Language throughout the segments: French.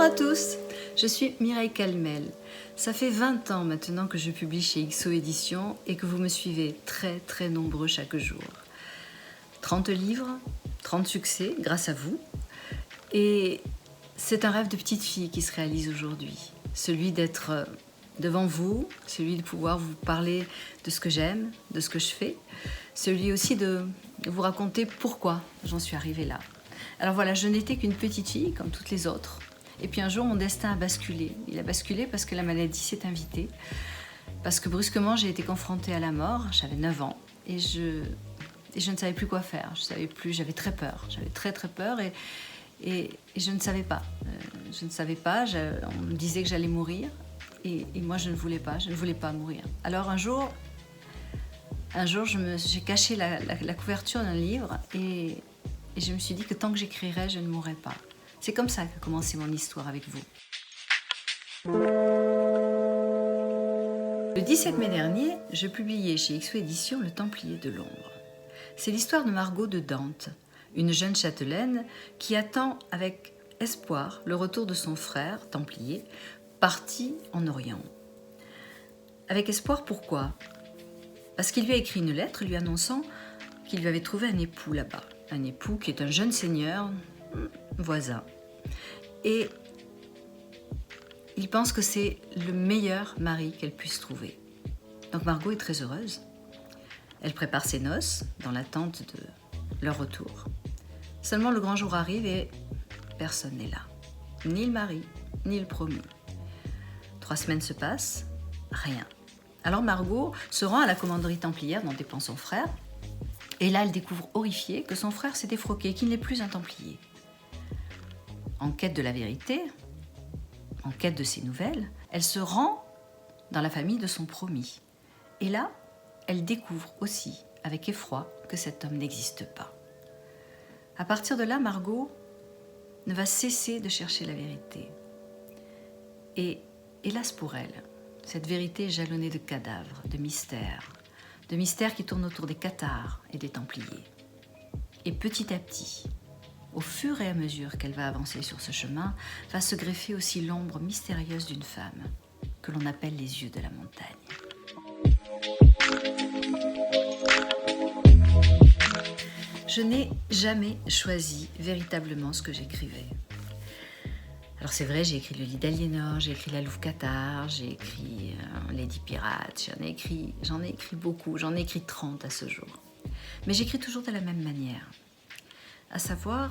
à tous, je suis Mireille Calmel. Ça fait 20 ans maintenant que je publie chez XO Éditions et que vous me suivez très nombreux chaque jour. 30 livres, 30 succès grâce à vous. Et c'est un rêve de petite fille qui se réalise aujourd'hui. Celui d'être devant vous, celui de pouvoir vous parler de ce que j'aime, de ce que je fais. Celui aussi de vous raconter pourquoi j'en suis arrivée là. Alors voilà, je n'étais qu'une petite fille comme toutes les autres. Et puis un jour, mon destin a basculé. Il a basculé parce que la maladie s'est invitée. Parce que brusquement, j'ai été confrontée à la mort. J'avais 9 ans et je ne savais plus quoi faire. Je savais plus, j'avais très peur. J'avais très peur et je ne savais pas. On me disait que j'allais mourir et moi, je ne voulais pas mourir. Alors un jour, j'ai caché la couverture d'un livre et je me suis dit que tant que j'écrirais, je ne mourrais pas. C'est comme ça qu'a commencé mon histoire avec vous. Le 17 mai dernier, je publiais chez XO Éditions Le Templier de l'Ombre. C'est l'histoire de Margot de Dante, une jeune châtelaine qui attend avec espoir le retour de son frère, Templier, parti en Orient. Avec espoir, pourquoi ? Parce qu'il lui a écrit une lettre lui annonçant qu'il lui avait trouvé un époux là-bas. Un époux qui est un jeune seigneur voisin. Et il pense que c'est le meilleur mari qu'elle puisse trouver. Donc Margot est très heureuse. Elle prépare ses noces dans l'attente de leur retour. Seulement le grand jour arrive et personne n'est là. Ni le mari, ni le promis. 3 semaines se passent, rien. Alors Margot se rend à la commanderie templière dont dépend son frère. Et là, elle découvre horrifiée que son frère s'est défroqué, qu'il n'est plus un templier. En quête de la vérité, en quête de ses nouvelles, elle se rend dans la famille de son promis. Et là, elle découvre aussi, avec effroi, que cet homme n'existe pas. À partir de là, Margot ne va cesser de chercher la vérité. Et hélas pour elle, cette vérité est jalonnée de cadavres, de mystères qui tournent autour des cathares et des templiers. Et petit à petit, au fur et à mesure qu'elle va avancer sur ce chemin, va se greffer aussi l'ombre mystérieuse d'une femme que l'on appelle les yeux de la montagne. Je n'ai jamais choisi véritablement ce que j'écrivais. Alors c'est vrai, j'ai écrit le lit d'Aliénor, j'ai écrit la Louve Cathare, j'ai écrit Lady Pirate, j'en ai écrit beaucoup, j'en ai écrit 30 à ce jour. Mais j'écris toujours de la même manière, à savoir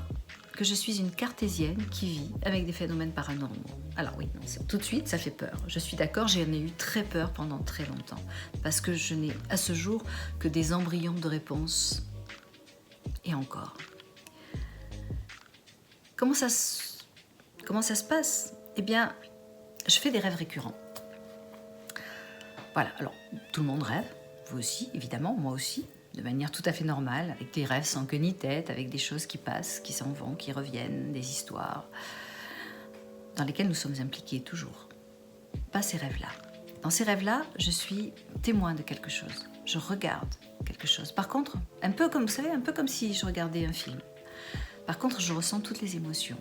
que je suis une cartésienne qui vit avec des phénomènes paranormaux. Alors oui, non, tout de suite, ça fait peur. Je suis d'accord, j'en ai eu très peur pendant très longtemps, parce que je n'ai à ce jour que des embryons de réponses, et encore. Comment ça se passe ? Eh bien, je fais des rêves récurrents. Voilà, alors tout le monde rêve, vous aussi, évidemment, moi aussi, de manière tout à fait normale, avec des rêves sans queue ni tête, avec des choses qui passent, qui s'en vont, qui reviennent, des histoires dans lesquelles nous sommes impliqués toujours. Pas ces rêves-là. Dans ces rêves-là, je suis témoin de quelque chose. Je regarde quelque chose. Par contre, un peu comme si je regardais un film. Par contre, je ressens toutes les émotions.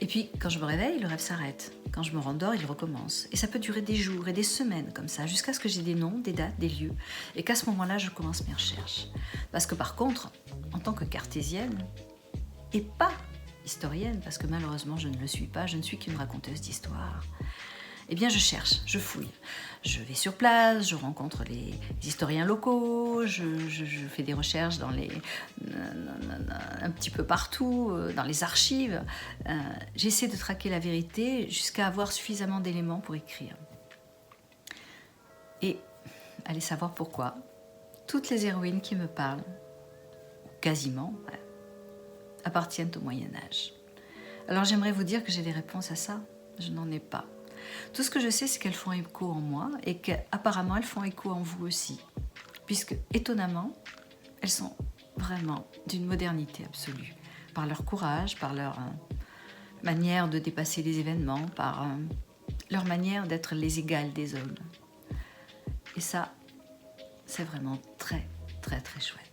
Et puis, quand je me réveille, le rêve s'arrête. Quand je me rendors, il recommence. Et ça peut durer des jours et des semaines comme ça, jusqu'à ce que j'ai des noms, des dates, des lieux. Et qu'à ce moment-là, je commence mes recherches. Parce que par contre, en tant que cartésienne, et pas historienne, parce que malheureusement, je ne le suis pas, je ne suis qu'une raconteuse d'histoire, eh bien, je cherche, je fouille. Je vais sur place, je rencontre les historiens locaux, je fais des recherches un petit peu partout, dans les archives. J'essaie de traquer la vérité jusqu'à avoir suffisamment d'éléments pour écrire. Et allez savoir pourquoi. Toutes les héroïnes qui me parlent, quasiment, appartiennent au Moyen-Âge. Alors j'aimerais vous dire que j'ai des réponses à ça. Je n'en ai pas. Tout ce que je sais, c'est qu'elles font écho en moi et qu'apparemment, elles font écho en vous aussi. Puisque, étonnamment, elles sont vraiment d'une modernité absolue. Par leur courage, par leur manière de dépasser les événements, par leur manière d'être les égales des hommes. Et ça, c'est vraiment très chouette.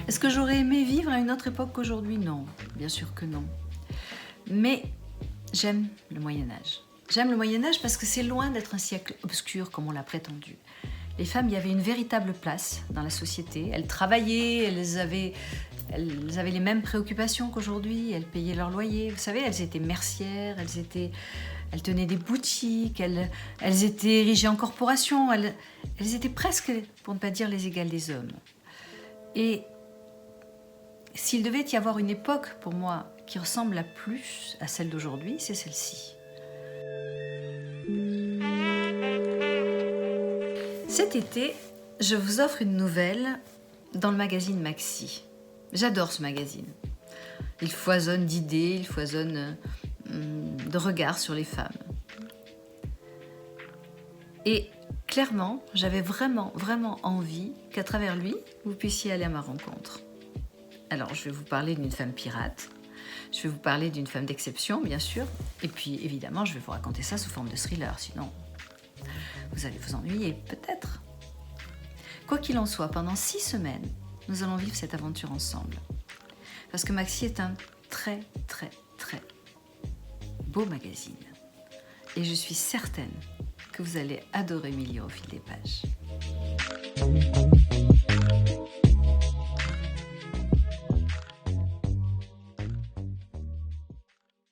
Est-ce que que j'aurais aimé vivre à une autre époque qu'aujourd'hui? Non, bien sûr que non. Mais j'aime le Moyen-Âge. J'aime le Moyen-Âge parce que c'est loin d'être un siècle obscur comme on l'a prétendu. Les femmes y avaient une véritable place dans la société. Elles travaillaient, elles avaient les mêmes préoccupations qu'aujourd'hui, elles payaient leur loyer. Vous savez, elles étaient mercières, elles tenaient des boutiques, elles étaient érigées en corporation, elles étaient presque, pour ne pas dire, les égales des hommes. Et s'il devait y avoir une époque, pour moi, qui ressemble la plus à celle d'aujourd'hui, c'est celle-ci. Cet été, je vous offre une nouvelle dans le magazine Maxi. J'adore ce magazine. Il foisonne d'idées, il foisonne de regards sur les femmes. Et clairement, j'avais vraiment envie qu'à travers lui, vous puissiez aller à ma rencontre. Alors, je vais vous parler d'une femme pirate, je vais vous parler d'une femme d'exception, bien sûr, et puis évidemment, je vais vous raconter ça sous forme de thriller, sinon vous allez vous ennuyer, peut-être. Quoi qu'il en soit, pendant 6 semaines, nous allons vivre cette aventure ensemble. Parce que Maxi est un très beau magazine. Et je suis certaine que vous allez adorer m'y lire au fil des pages.